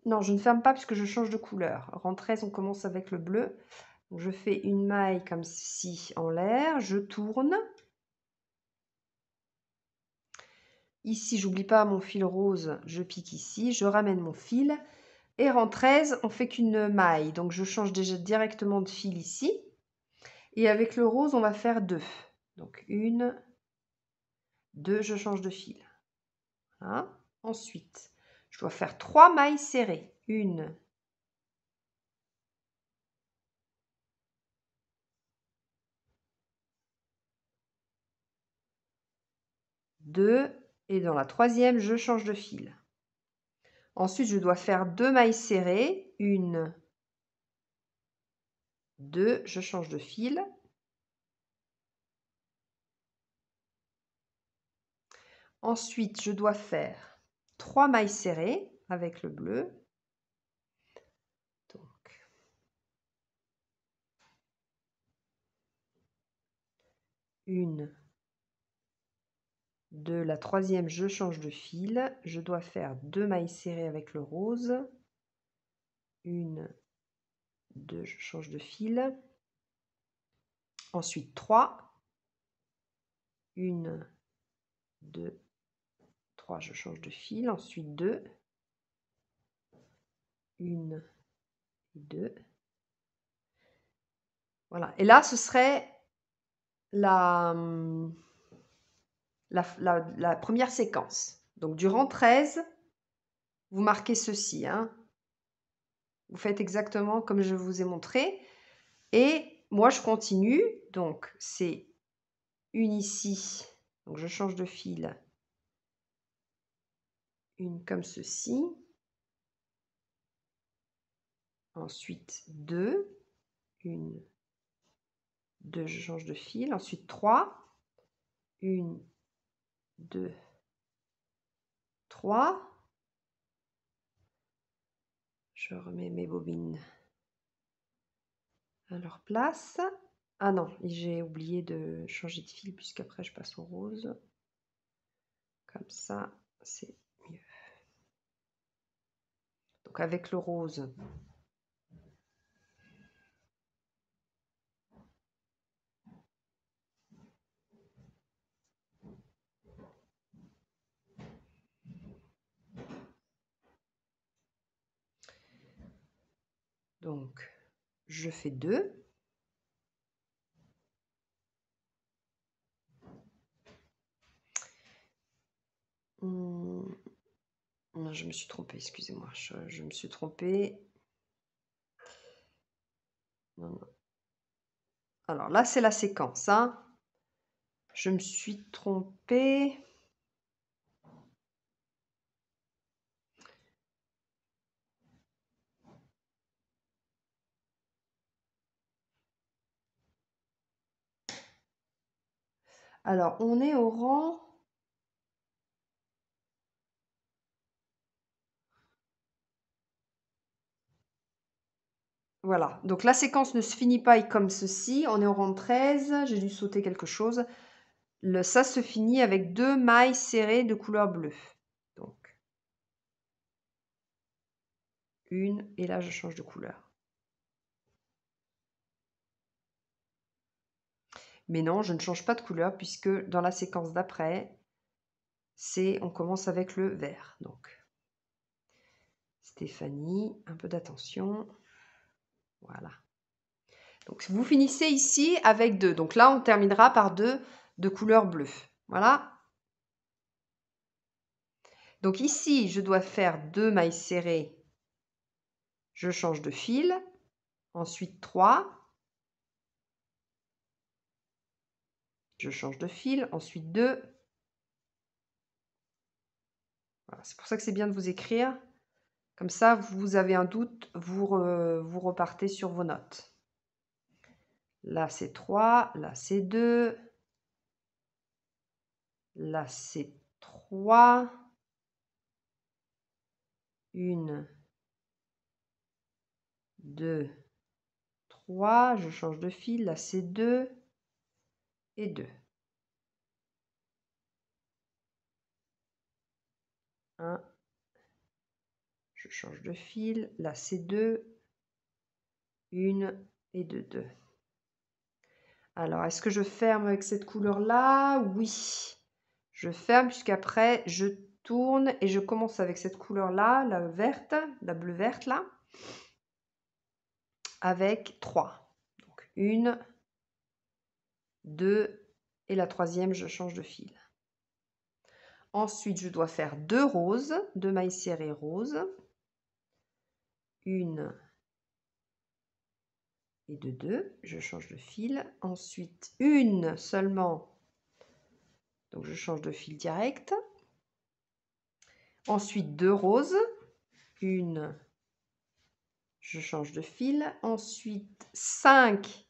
Non, je ne ferme pas puisque je change de couleur. Rang 13, on commence avec le bleu. Donc, je fais une maille comme ceci en l'air, je tourne. Ici, j'oublie pas mon fil rose, je pique ici, je ramène mon fil. Et rang 13, on fait qu'une maille. Donc, je change déjà directement de fil ici. Et avec le rose, on va faire 2. Donc, 1, 2, je change de fil. Voilà. Ensuite, je dois faire 3 mailles serrées. 1, 2, et dans la troisième, je change de fil. Ensuite, je dois faire 2 mailles serrées. 1, 2, je change de fil. Ensuite, je dois faire 3 mailles serrées avec le bleu. Donc, 1, 2, la troisième, je change de fil. Je dois faire 2 mailles serrées avec le rose. 1, 2, je change de fil. Ensuite, 3. 1, 2, 3, je change de fil. Ensuite, 2. 1 et 2. Voilà. Et là, ce serait la première séquence. Donc, durant 13, vous marquez ceci. Hein. Vous faites exactement comme je vous ai montré. Et moi, je continue. Donc, c'est une ici. Donc, je change de fil. Une comme ceci. Ensuite, 2. 1, 2, je change de fil. Ensuite, 3. 1, 2, 3. Je remets mes bobines à leur place. Ah non, j'ai oublié de changer de fil puisqu'après je passe au rose. Comme ça, c'est mieux. Donc avec le rose, donc je fais 2. Non, je me suis trompée, excusez-moi, je me suis trompée. Non, non. Alors là, c'est la séquence. Hein. Je me suis trompée. Alors, on est au rang... Voilà, donc la séquence ne se finit pas comme ceci. On est au rang 13, j'ai dû sauter quelque chose. Ça se finit avec 2 mailles serrées de couleur bleue. Donc, 1, et là je change de couleur. Mais non, je ne change pas de couleur puisque dans la séquence d'après, on commence avec le vert. Donc, Stéphanie, un peu d'attention. Voilà. Donc, vous finissez ici avec 2. Donc là, on terminera par 2 de couleur bleue. Voilà. Donc ici, je dois faire 2 mailles serrées. Je change de fil. Ensuite, 3. Je change de fil. Ensuite, 2. Voilà. C'est pour ça que c'est bien de vous écrire. Comme ça, vous avez un doute, vous repartez sur vos notes. Là, c'est 3. Là, c'est 2. Là, c'est 3. 1, 2, 3. Je change de fil. Là, c'est 2 et 2. 1. je change de fil, là c'est 2, 1 et 2, 2. Alors, est-ce que je ferme avec cette couleur-là? Oui, je ferme puisqu'après je tourne et je commence avec cette couleur-là, la verte, la bleu verte là, avec 3. Donc 1, 2 et la troisième, je change de fil. Ensuite, je dois faire 2 roses, 2 mailles serrées roses, 1 et 2, 2, je change de fil. Ensuite, une seulement, donc je change de fil direct. Ensuite, 2 roses, 1, je change de fil. Ensuite, 5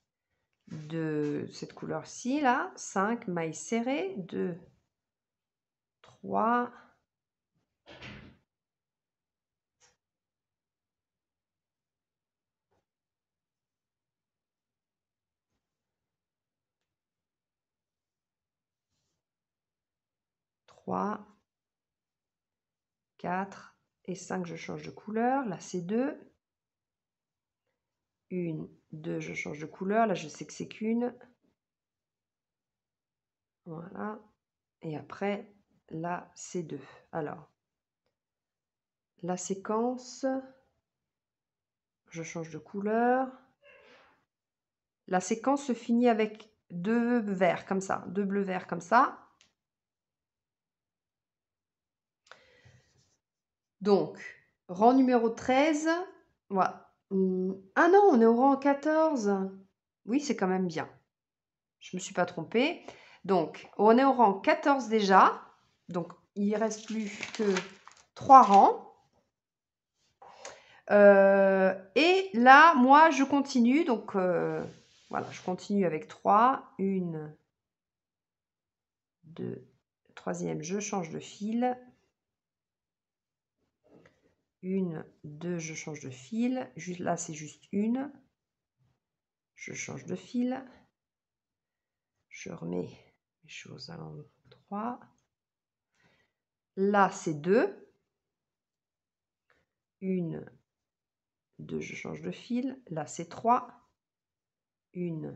de cette couleur-ci, là, 5 mailles serrées, 2, 3, 3, 4 et 5, je change de couleur. Là, c'est 2. 1, 2, je change de couleur. Là, je sais que c'est qu'une. Voilà. Et après, là, c'est 2. Alors, la séquence, je change de couleur. La séquence se finit avec 2 verts comme ça, 2 bleus verts comme ça. Donc, rang numéro 13. Voilà. Ah non, on est au rang 14. Oui, c'est quand même bien. Je ne me suis pas trompée. Donc, on est au rang 14 déjà. Donc, il ne reste plus que 3 rangs. Et là, moi, je continue. Donc, voilà, je continue avec 3. 1, 2, troisième, je change de fil. 1, 2, je change de fil. Là, c'est juste une. Je change de fil. Je remets les choses à l'endroit. Là, c'est 2. 1, 2, je change de fil. Là, c'est 3. 1.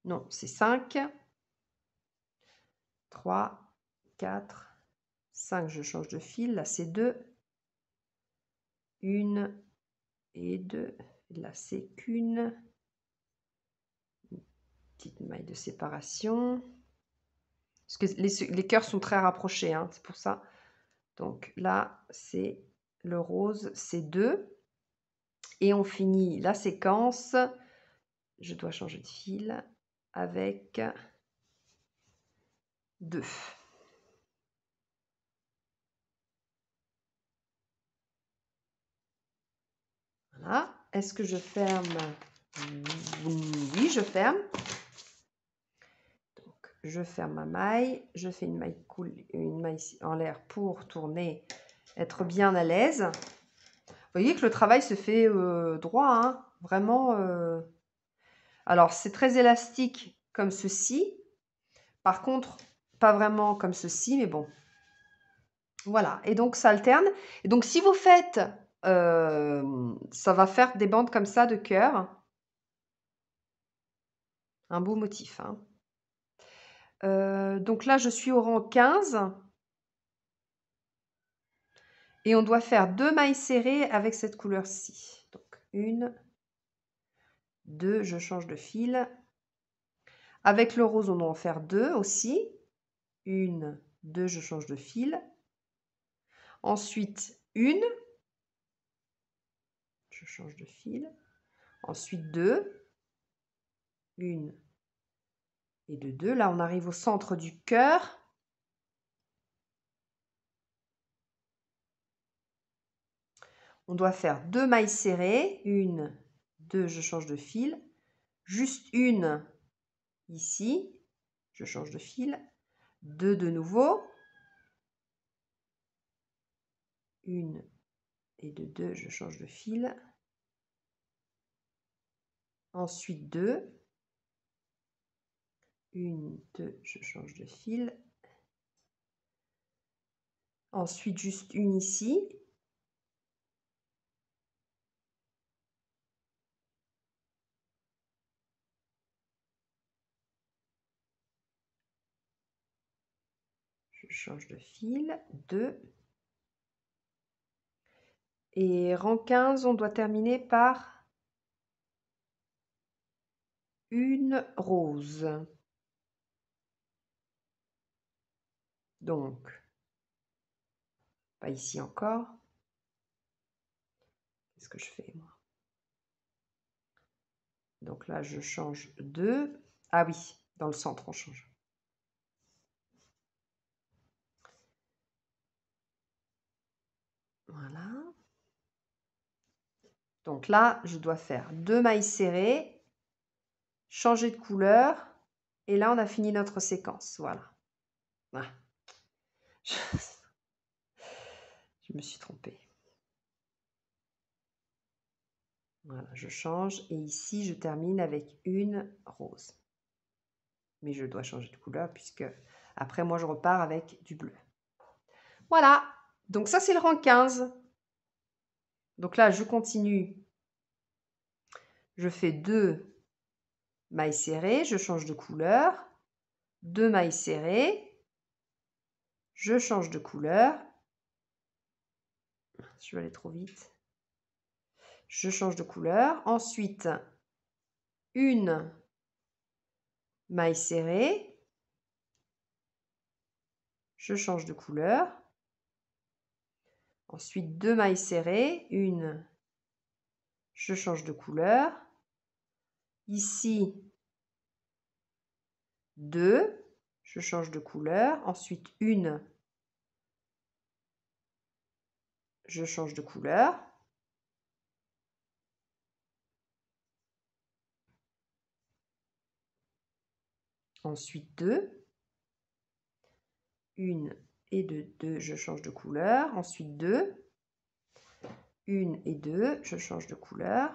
Non, c'est 5. 3, 4, 5, je change de fil. Là, c'est 2. 1 et 2. Là, c'est qu'une. Petite maille de séparation. Parce que les cœurs sont très rapprochés, hein, c'est pour ça. Donc là, c'est le rose, c'est 2. Et on finit la séquence. Je dois changer de fil avec 2. Voilà. Est-ce que je ferme? Oui, je ferme. Donc, je ferme ma maille. Je fais une maille en l'air pour tourner, être bien à l'aise. Vous voyez que le travail se fait droit, hein, vraiment. Alors, c'est très élastique comme ceci. Par contre, pas vraiment comme ceci, mais bon. Voilà, et donc ça alterne. Et donc, si vous faites, ça va faire des bandes comme ça de cœur. Un beau motif, hein. Donc là, je suis au rang 15. Et on doit faire 2 mailles serrées avec cette couleur-ci. Donc, 1, 2, je change de fil. Avec le rose, on doit en faire 2 aussi. 1, 2, je change de fil. Ensuite, 1, je change de fil. Ensuite, 2, 1 et 2, 2. Là, on arrive au centre du cœur. On doit faire 2 mailles serrées. 1, 2, je change de fil. Juste une ici. Je change de fil. 2 de nouveau. 1 et 2, 2, je change de fil. Ensuite 2. 1, 2, je change de fil. Ensuite, juste une ici. Je change de fil. 2. Et rang 15, on doit terminer par une rose. Donc, pas ici encore. Qu'est-ce que je fais, moi? Donc là, je change 2. Ah oui, dans le centre, on change. Voilà. Donc là, je dois faire 2 mailles serrées, changer de couleur, et là, on a fini notre séquence. Voilà. Ah. Je me suis trompée. Voilà, je change, et ici, je termine avec une rose. Mais je dois changer de couleur, puisque après, moi, je repars avec du bleu. Voilà, donc ça, c'est le rang 15. Donc là, je continue. Je fais 2 mailles serrées, je change de couleur, 2 mailles serrées, je change de couleur, je vais aller trop vite, je change de couleur, ensuite une maille serrée, je change de couleur, ensuite 2 mailles serrées, une, je change de couleur, ici 2, je change de couleur, ensuite une, je change de couleur, ensuite 2, une et 2, je change de couleur, ensuite 2, une et 2, je change de couleur,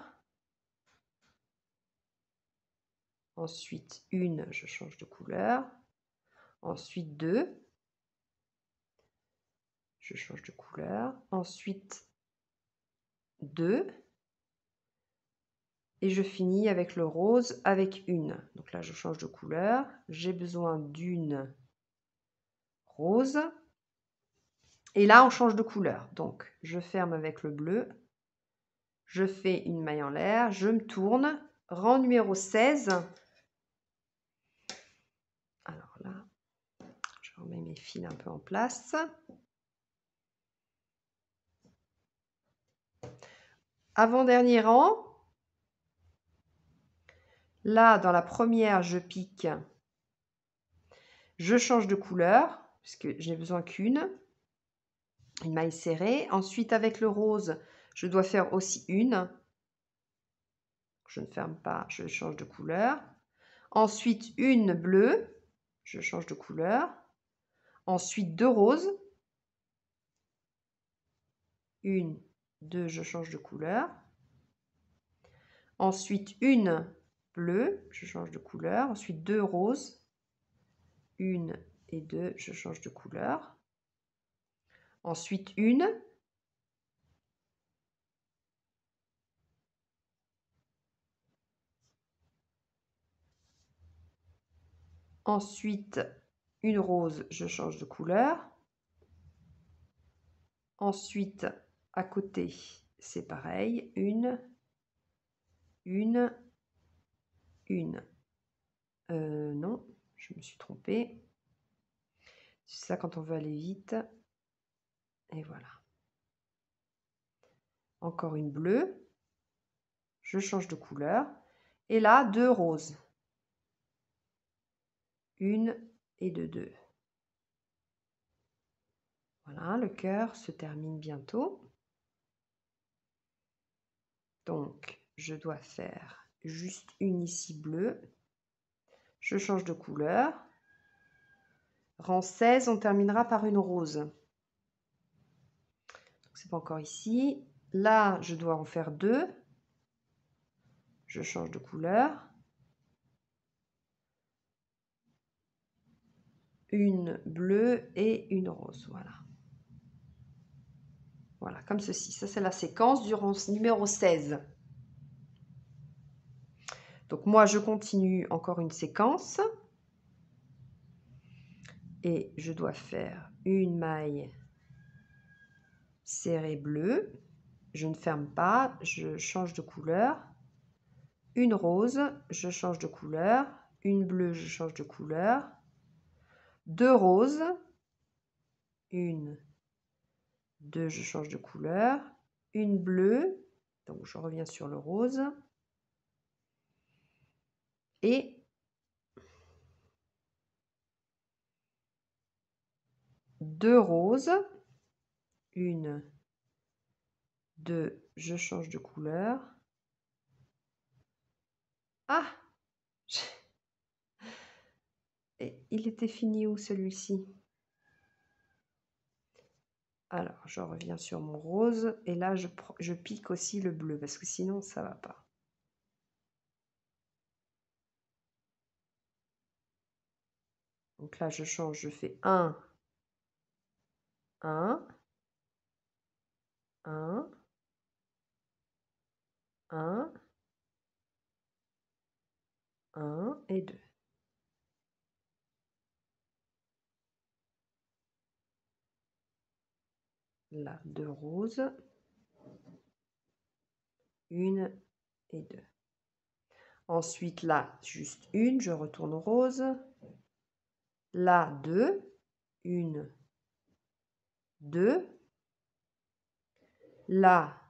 ensuite une, je change de couleur, ensuite 2, je change de couleur, ensuite 2, et je finis avec le rose avec une. Donc là, je change de couleur, j'ai besoin d'une rose, et là, on change de couleur. Donc, je ferme avec le bleu, je fais une maille en l'air, je me tourne, rang numéro 16. Alors là, je remets mes fils un peu en place. Avant-dernier rang. Là, dans la première, je pique. Je change de couleur, puisque j'ai besoin qu'une maille serrée. Ensuite, avec le rose, je dois faire aussi une. Je ne ferme pas, je change de couleur. Ensuite, une bleue, je change de couleur. Ensuite, 2 roses. Une, 2, je change de couleur. Ensuite, une bleue, je change de couleur. Ensuite, 2 roses. Une et 2, je change de couleur. Ensuite, une. Ensuite, une rose, je change de couleur. Ensuite, à côté, c'est pareil. Une. Non, je me suis trompée. C'est ça quand on veut aller vite. Et voilà. Encore une bleue. Je change de couleur. Et là, 2 roses. Une et 2. Voilà, le cœur se termine bientôt. Donc, je dois faire juste une ici bleue. Je change de couleur. Rang 16, on terminera par une rose. C'est pas encore ici. Là, je dois en faire 2. Je change de couleur. Une bleue et une rose. Voilà. Voilà, comme ceci. Ça, c'est la séquence du rang numéro 16. Donc, moi, je continue encore une séquence. Et je dois faire une maille serrée bleue. Je ne ferme pas, je change de couleur. Une rose, je change de couleur. Une bleue, je change de couleur. Deux roses. Une, deux, je change de couleur. Une bleue, donc je reviens sur le rose. Et deux roses. Une, deux, je change de couleur. Ah! Et il était fini où celui-ci? Alors, je reviens sur mon rose et là, je pique aussi le bleu parce que sinon, ça va pas. Donc là, je change, je fais 1, 1, 1, 1, 1 et 2. Là, 2 roses, 1 et 2. Ensuite, là, juste une, je retourne rose. Là, 2, 1, 2. Là,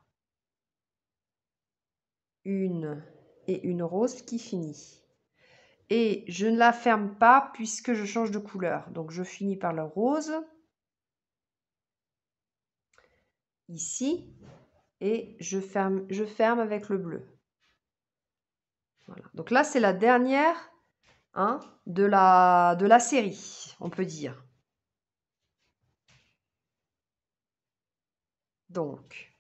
1 et une rose qui finit. Et je ne la ferme pas puisque je change de couleur. Donc, je finis par le rose. Ici. Et je ferme avec le bleu. Voilà. Donc là, c'est la dernière de la série, on peut dire. Donc,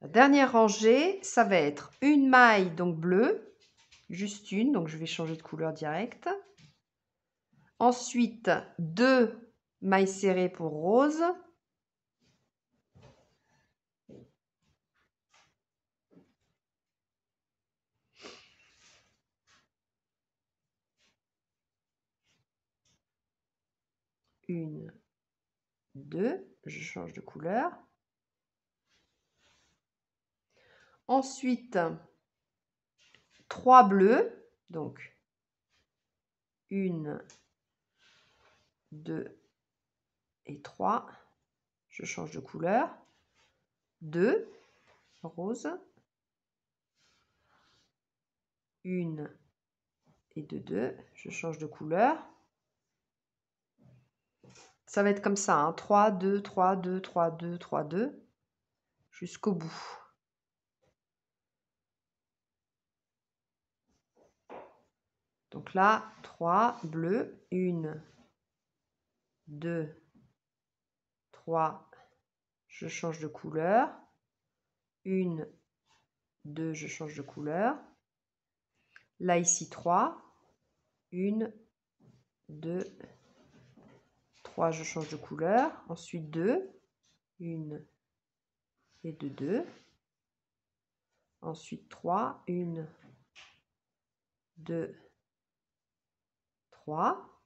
la dernière rangée, ça va être une maille donc bleue, juste une, donc je vais changer de couleur directe. Ensuite, 2 mailles serrées pour rose. Une, 2, je change de couleur. Ensuite, 3 bleus, donc 1, 2 et 3. Je change de couleur. 2 rose. 1 et 2, 2. Je change de couleur. Ça va être comme ça, 3, 2, 3, 2, 3, 2, 3, 2, jusqu'au bout. Donc là, 3 bleus, 1, 2, 3, je change de couleur. 1, 2, je change de couleur. Là, ici, 3, 1, 2, 3, je change de couleur. Ensuite, 2, 1 et 2, 2. Ensuite, 3, 1, 2, 3.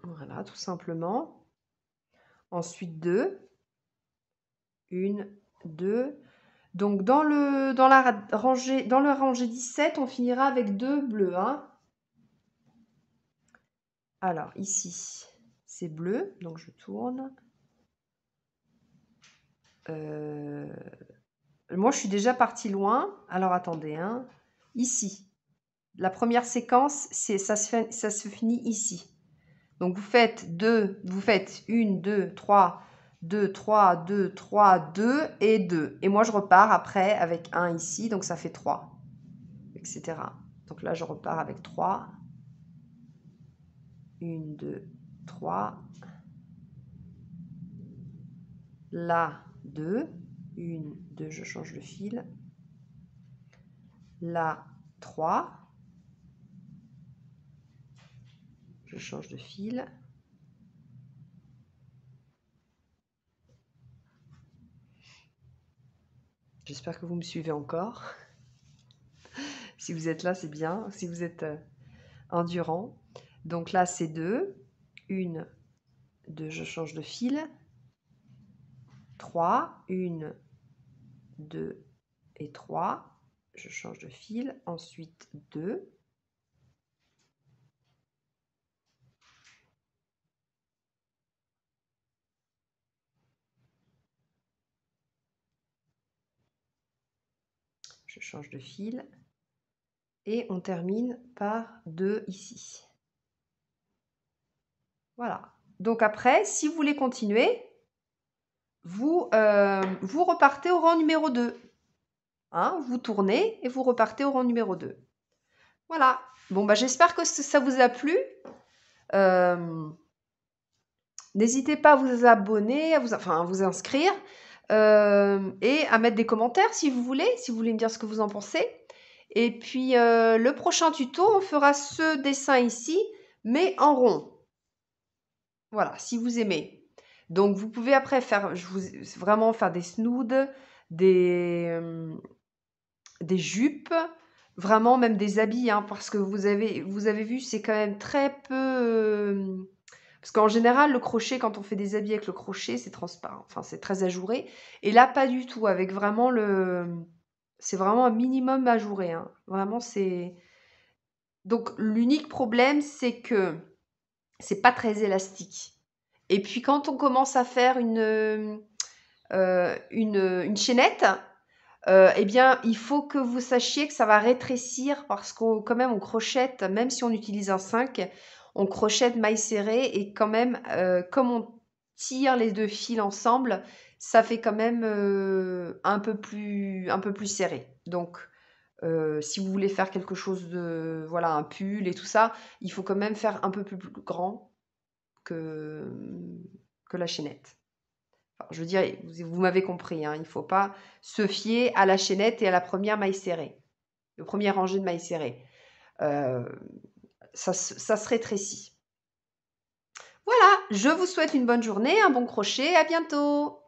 Voilà, tout simplement. Ensuite, 2, 1, 2. Donc, dans le rangée 17, on finira avec 2 bleus. Alors, ici, c'est bleu. Donc, je tourne. Moi, je suis déjà partie loin. Alors, attendez. Ici, la première séquence, ça se finit ici. Donc, vous faites 1, 2, 3, 2, 3, 2, 3, 2 et 2. Et moi, je repars après avec 1 ici, donc ça fait 3, etc. Donc là, je repars avec 3. 1, 2, 3. Là, 2. 1, 2, je change le fil. Là, 3. Je change de fil. J'espère que vous me suivez encore. Si vous êtes là, c'est bien. Si vous êtes endurant. Donc là, c'est 2. 1, 2, je change de fil. 3. 1, 2 et 3. Je change de fil. Ensuite, 2. Je change de fil. Et on termine par 2 ici. Voilà. Donc après, si vous voulez continuer, vous repartez au rang numéro 2. Hein, vous tournez et vous repartez au rang numéro 2. Voilà. Bon, bah, j'espère que ça vous a plu. N'hésitez pas à vous abonner, à vous inscrire et à mettre des commentaires si vous voulez me dire ce que vous en pensez. Et puis, le prochain tuto, on fera ce dessin ici, mais en rond. Voilà, si vous aimez. Donc, vous pouvez après vraiment faire des snoods, des jupes, vraiment même des habits, hein, parce que vous avez vu, c'est quand même très peu... parce qu'en général, le crochet, quand on fait des habits avec le crochet, c'est transparent, enfin c'est très ajouré. Et là, pas du tout, avec vraiment c'est vraiment un minimum ajouré, hein. Vraiment, c'est... Donc, l'unique problème, c'est que c'est pas très élastique. Et puis, quand on commence à faire une chaînette, eh bien, il faut que vous sachiez que ça va rétrécir parce qu'on quand même on crochette, même si on utilise un 5, on crochette maille serrée et quand même, comme on tire les 2 fils ensemble, ça fait quand même, un peu plus serré. Donc, si vous voulez faire quelque chose de voilà, un pull et tout ça, il faut quand même faire un peu plus grand que la chaînette. Enfin, je veux dire, vous m'avez compris, hein, il ne faut pas se fier à la chaînette et à la première maille serrée, le premier rangé de mailles serrées. Ça se rétrécit. Voilà, je vous souhaite une bonne journée, un bon crochet, à bientôt!